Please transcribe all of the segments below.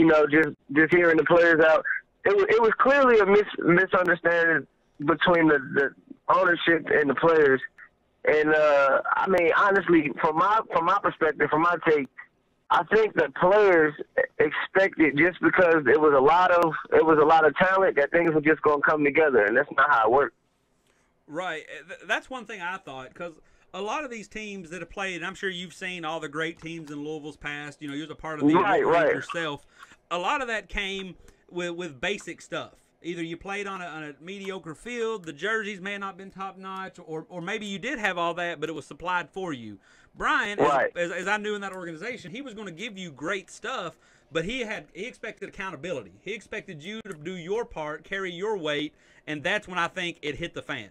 just hearing the players out. It was clearly a misunderstanding between the ownership and the players. And I mean, honestly, from my perspective, from my take, I think the players expected, just because it was a lot of talent, that things were just going to come together, and that's not how it worked. Right. That's one thing I thought, because a lot of these teams that have played, and I'm sure you've seen all the great teams in Louisville's past. You was a part of the right. yourself. A lot of that came with basic stuff. Either you played on a mediocre field, the jerseys may have not been top notch, or maybe you did have all that, but it was supplied for you. Brian, right. as I knew in that organization, he was going to give you great stuff, but he expected accountability. He expected you to do your part, carry your weight, and that's when I think it hit the fan.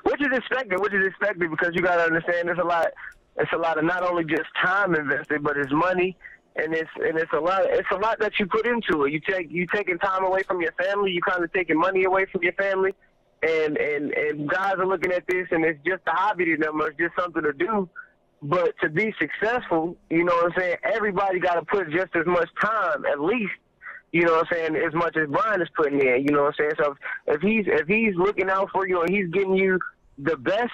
Which is expected because you got to understand it's a lot of not only just time invested, but it's money. And it's a lot that you put into it. You taking time away from your family. You kind of taking money away from your family, and guys are looking at this, and it's just a hobby to them. It's just something to do. But to be successful, you know what I'm saying, everybody got to put just as much time, at least, you know what I'm saying, as much as Brian is putting in. You know what I'm saying. So if he's looking out for you and he's getting you the best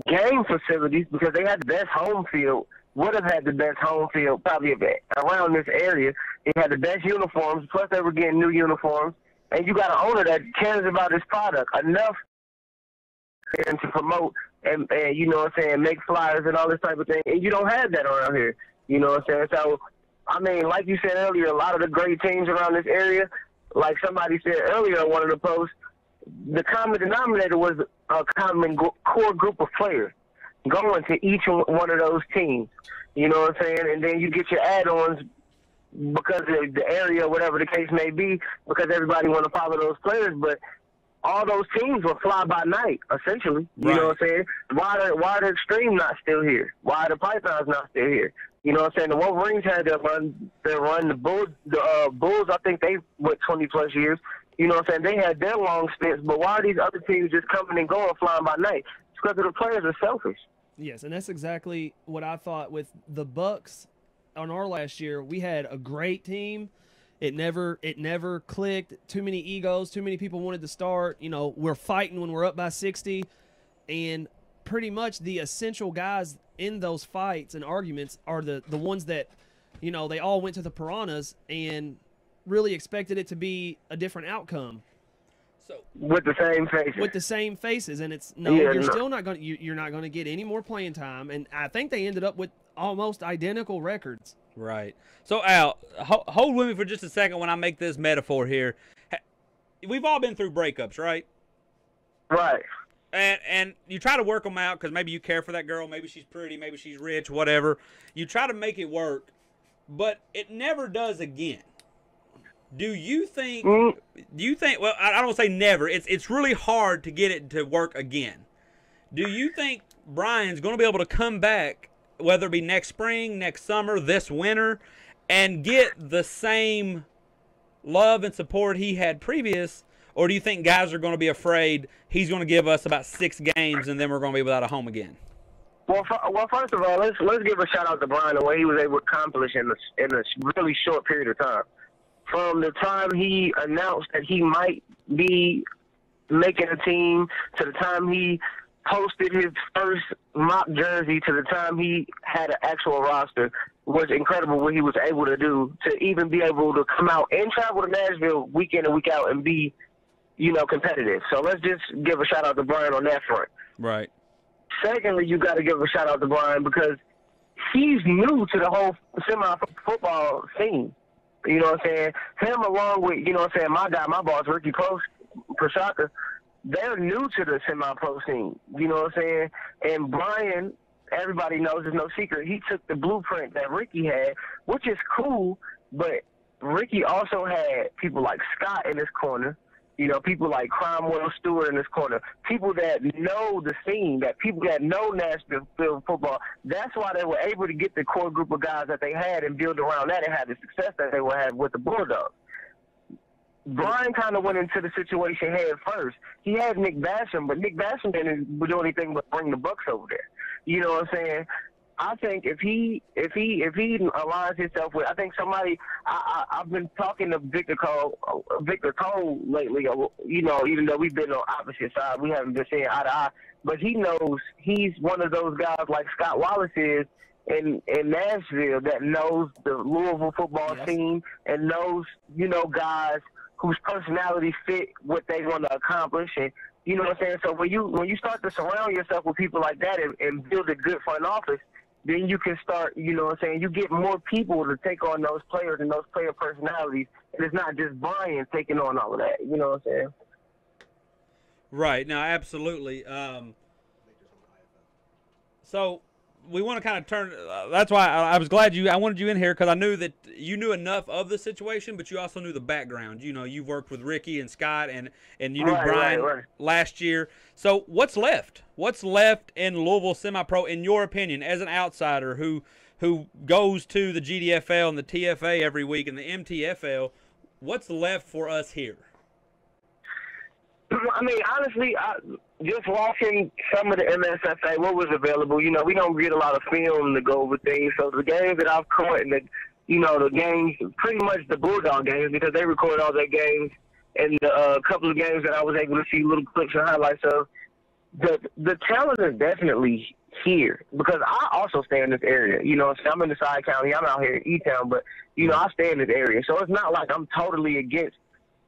game facilities, because they had the best home field. Would have had the best home field probably around this area. They had the best uniforms, plus they were getting new uniforms. And you got an owner that cares about his product enough and to promote and you know what I'm saying, make flyers and all this type of thing. And you don't have that around here. You know what I'm saying? So, I mean, like you said earlier, a lot of the great teams around this area, like somebody said earlier on one of the posts, the common denominator was a common core group of players going to each one of those teams. You know what I'm saying? And then you get your add-ons because of the area, whatever the case may be, because everybody want to follow those players. But all those teams will fly by night, essentially. You right. know what I'm saying? Why are the Extreme not still here? Why are the Pythons not still here? You know what I'm saying? The Wolverines had their run. The Bulls, I think they went 20-plus years. You know what I'm saying? They had their long stints. But why are these other teams just coming and going, flying by night? It's because the players are selfish. Yes, and that's exactly what I thought with the Bucks on our last year. We had a great team. It never clicked. Too many egos. Too many people wanted to start. You know, we're fighting when we're up by 60. And pretty much the essential guys in those fights and arguments are the ones that, you know, they all went to the Piranhas and really expected it to be a different outcome. So with the same faces, and it's still not going. You're not going to get any more playing time, and I think they ended up with almost identical records. Right. So Al, hold with me for just a second when I make this metaphor here. We've all been through breakups, right? Right. And you try to work them out because maybe you care for that girl, maybe she's pretty, maybe she's rich, whatever. You try to make it work, but it never does again. Do you think? Well, I don't say never. It's really hard to get it to work again. Do you think Brian's going to be able to come back, whether it be next spring, next summer, this winter, and get the same love and support he had previous? Or do you think guys are going to be afraid he's going to give us about 6 games and then we're going to be without a home again? Well, first of all, let's give a shout out to Brian and what he was able to accomplish in a really short period of time. From the time he announced that he might be making a team to the time he posted his first mock jersey to the time he had an actual roster was incredible what he was able to do, to even be able to come out and travel to Nashville week in and week out and be, you know, competitive. So let's just give a shout out to Brian on that front. Right. Secondly, you got to give a shout out to Brian because he's new to the whole semi-football scene. You know what I'm saying? Him along with, you know what I'm saying, my guy, my boss, Ricky Proshaka, they're new to the semi-pro scene. You know what I'm saying? And Brian, everybody knows, it's no secret, he took the blueprint that Ricky had, which is cool, but Ricky also had people like Scott in his corner, you know, people like Cromwell Stewart in his corner, people that know the scene, that people that know Nashville football. That's why they were able to get the core group of guys that they had and build around that and have the success that they would have with the Bulldogs. Brian kind of went into the situation head first. He had Nick Basham, but Nick Basham didn't do anything but bring the Bucks over there. You know what I'm saying? I think if he aligns himself with, I think somebody. I've been talking to Victor Cole lately. You know, even though we've been on opposite sides, we haven't been seeing eye to eye. But he knows he's one of those guys like Scott Wallace is in Nashville that knows the Louisville football team and knows, you know, guys whose personalities fit what they want to accomplish. And you know what I'm saying. So when you start to surround yourself with people like that and build a good front office, then you can start, you know what I'm saying, you get more people to take on those players and those player personalities. And it's not just Brian taking on all of that, you know what I'm saying? Right. No, absolutely. So we want to kind of turn that's why I was glad I wanted you in here, because I knew that you knew enough of the situation, but you also knew the background. You know, you've worked with Ricky and Scott, and you knew Brian last year. So what's left? What's left in Louisville semi-pro, in your opinion, as an outsider who goes to the GDFL and the TFA every week and the MTFL? What's left for us here? I mean, honestly, just watching some of the MSFA, what was available, you know, we don't get a lot of film to go over things. So the games that I've caught, and the games, pretty much the Bulldog games, because they record all their games, and a couple of games that I was able to see little clips and highlights of, the talent is definitely here, because I also stay in this area. You know, I'm in the side county, I'm out here in E-Town, but, you know, I stay in this area. So it's not like I'm totally against,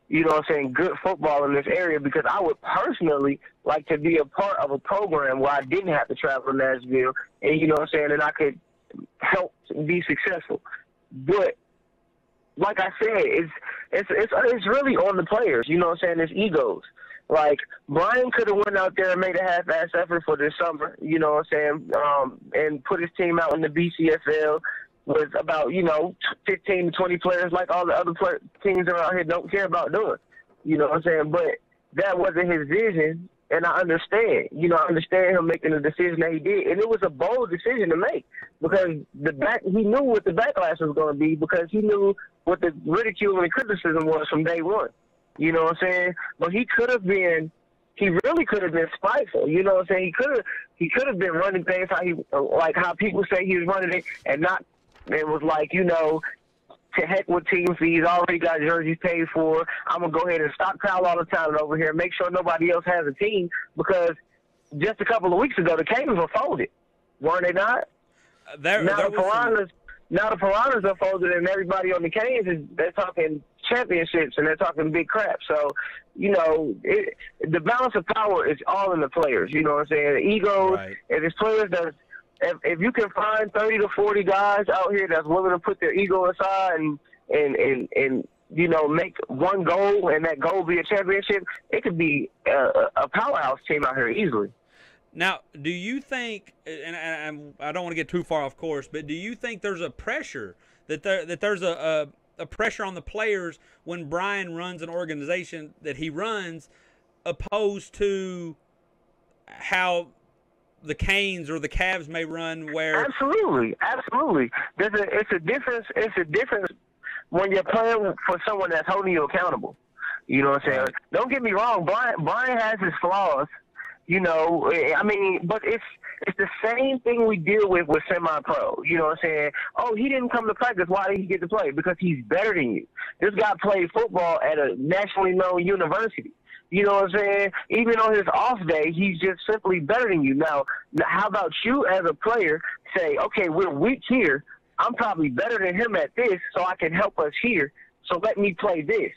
you know what I'm saying, good football in this area, because I would personally like to be a part of a program where I didn't have to travel to Nashville, and, you know what I'm saying, and I could help be successful. But like I said, it's really on the players, you know what I'm saying, it's egos. Like, Brian could have went out there and made a half-ass effort for this summer, you know what I'm saying, and put his team out in the BCFL with about, you know, 15 to 20 players like all the other teams around here don't care about doing. You know what I'm saying? But that wasn't his vision, and I understand. You know, I understand him making the decision that he did. And it was a bold decision to make, because he knew what the backlash was going to be, because he knew what the ridicule and the criticism was from day one. You know what I'm saying? But he really could have been spiteful. You know what I'm saying? He could have been running things how people say he was running it, and not. It was like, you know, to heck with team fees. I already got jerseys paid for. I'm going to go ahead and stockpile all the talent over here, make sure nobody else has a team, because just a couple of weeks ago, the Canes were folded. Weren't they not? Now the Piranhas are folded, and everybody on the Canes, they're talking championships, and they're talking big crap. So, you know, the balance of power is all in the players. You know what I'm saying? The egos, right. If it's players if you can find 30 to 40 guys out here that's willing to put their ego aside and you know, make one goal, and that goal be a championship, it could be a powerhouse team out here easily. Now, do you think, and I don't want to get too far off course, but do you think there's a pressure that there's a pressure on the players when Brian runs an organization that he runs, opposed to how the Canes or the Cavs may run, where absolutely. It's a difference when you're playing for someone that's holding you accountable. You know what I'm saying? Right. Don't get me wrong, Brian has his flaws. You know, I mean, but it's the same thing we deal with semi-pro. You know what I'm saying? Oh, he didn't come to practice. Why did he get to play? Because he's better than you. This guy played football at a nationally known university. You know what I'm saying? Even on his off day, he's just simply better than you. Now, how about you as a player say, okay, we're weak here. I'm probably better than him at this, so I can help us here. So let me play this.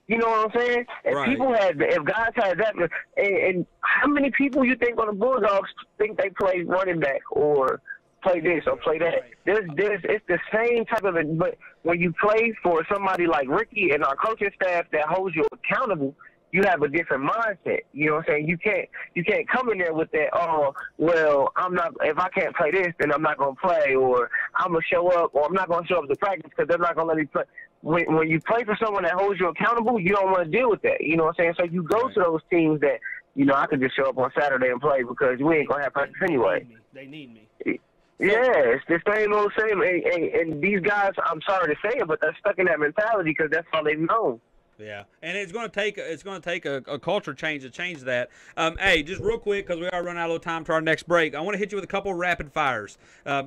You know what I'm saying? If guys had that, and how many people you think on the Bulldogs think they play running back or play this or play that? It's the same type of it. But when you play for somebody like Ricky and our coaching staff that holds you accountable, you have a different mindset. You know what I'm saying? You can't come in there with that, oh, well, if I can't play this, then I'm not going to play, or I'm going to show up, or I'm not going to show up to practice because they're not going to let me play. When you play for someone that holds you accountable, you don't want to deal with that. You know what I'm saying? So you go to those teams that, you know, I could just show up on Saturday and play because we ain't going to have practice anyway. They need me. Yeah, it's the same old same. And these guys, I'm sorry to say it, but they're stuck in that mentality because that's all they've known. Yeah, and it's going to take a culture change to change that. Hey, just real quick because we are running out of time to our next break. I want to hit you with a couple of rapid fires,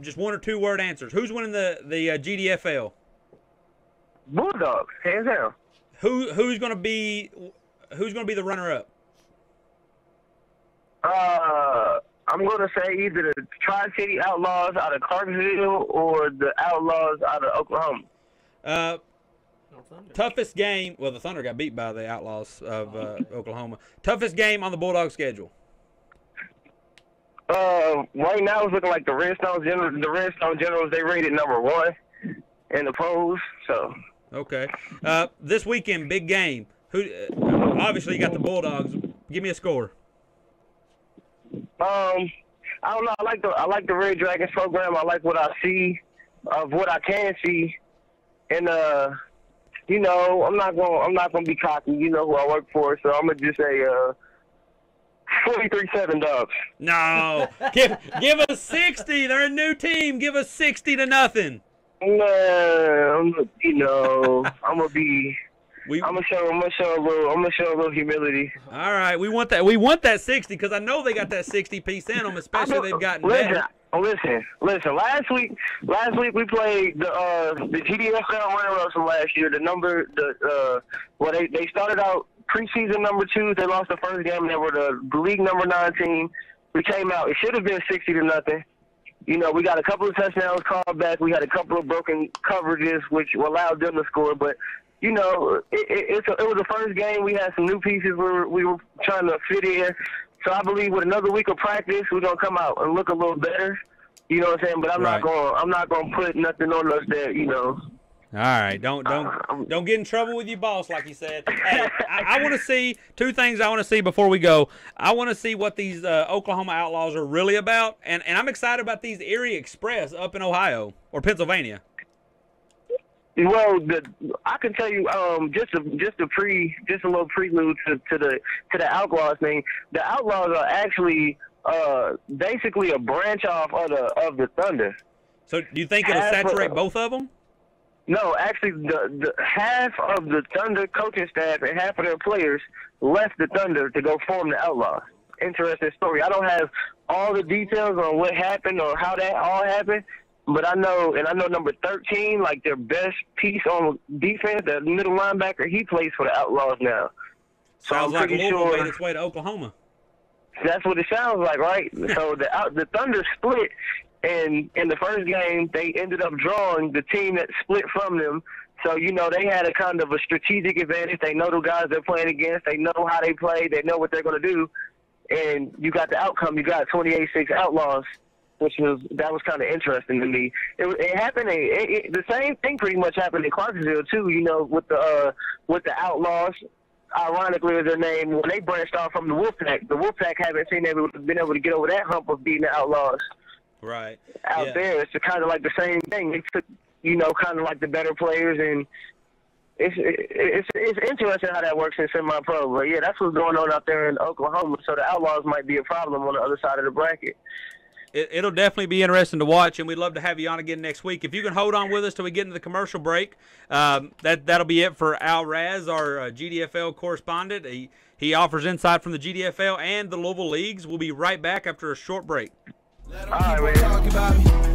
just 1 or 2 word answers. Who's winning the GDFL? Bulldogs, hands down. Who's going to be the runner up? I'm going to say either the Tri-City Outlaws out of Clarksville or the Outlaws out of Oklahoma. Toughest game. Well, the Thunder got beat by the Outlaws of Oklahoma. Toughest game on the Bulldog schedule. Right now it's looking like the Redstone Generals. They rated #1 in the polls. So. Okay. This weekend, big game. Who? Obviously, you got the Bulldogs. Give me a score. I don't know. I like the Red Dragons program. I like what I see of what I can see, and you know, I'm not gonna be cocky. You know who I work for, so I'm gonna just say 43-7 Dogs. No, give us 60. They're a new team. Give us 60-0. No, you know, I'm gonna show a little humility. All right, we want that. We want that 60 because I know they got that 60 piece in them, especially they've gotten better. Listen. Last week we played the GDFL runner-ups from last year. They started out preseason #2. They lost the first game. They were the league #9 team. We came out. It should have been 60-0. You know, we got a couple of touchdowns called back. We had a couple of broken coverages, which allowed them to score. But, you know, it was the first game. We had some new pieces we were trying to fit in. So I believe with another week of practice, we're going to come out and look a little better. You know what I'm saying? But I'm not going to put nothing on us that, you know. All right, don't get in trouble with your boss, like you said. Hey, I want to see 2 things. I want to see before we go. I want to see what these Oklahoma Outlaws are really about, and I'm excited about these Erie Express up in Ohio or Pennsylvania. Well, I can tell you, just a little prelude to the Outlaws thing. The Outlaws are actually basically a branch off of the Thunder. So, do you think it'll saturate both of them? No, actually, the half of the Thunder coaching staff and half of their players left the Thunder to go form the Outlaws. Interesting story. I don't have all the details on what happened or how that all happened, but I know number 13, like their best piece on defense, the middle linebacker, he plays for the Outlaws now. So sounds like Louisville made its way to Oklahoma. That's what it sounds like, right? So the Thunder split. And in the first game, they ended up drawing the team that split from them. So, you know, they had a kind of a strategic advantage. They know the guys they're playing against. They know how they play. They know what they're going to do. And you got the outcome. You got 28-6 Outlaws, that was kind of interesting to me. It happened. The same thing pretty much happened in Clarksville, too, you know, with the Outlaws. Ironically, is their name, when they branched off from the Wolfpack. The Wolfpack haven't been able to get over that hump of beating the Outlaws. Right. Out there, it's kind of like the same thing. They took, you know, kind of like the better players, and it's interesting how that works in semi-pro. But yeah, that's what's going on out there in Oklahoma. So the Outlaws might be a problem on the other side of the bracket. It'll definitely be interesting to watch, and we'd love to have you on again next week. If you can hold on with us till we get into the commercial break, that'll be it for Al Raz, our GDFL correspondent. He offers insight from the GDFL and the Louisville leagues. We'll be right back after a short break. All right, man.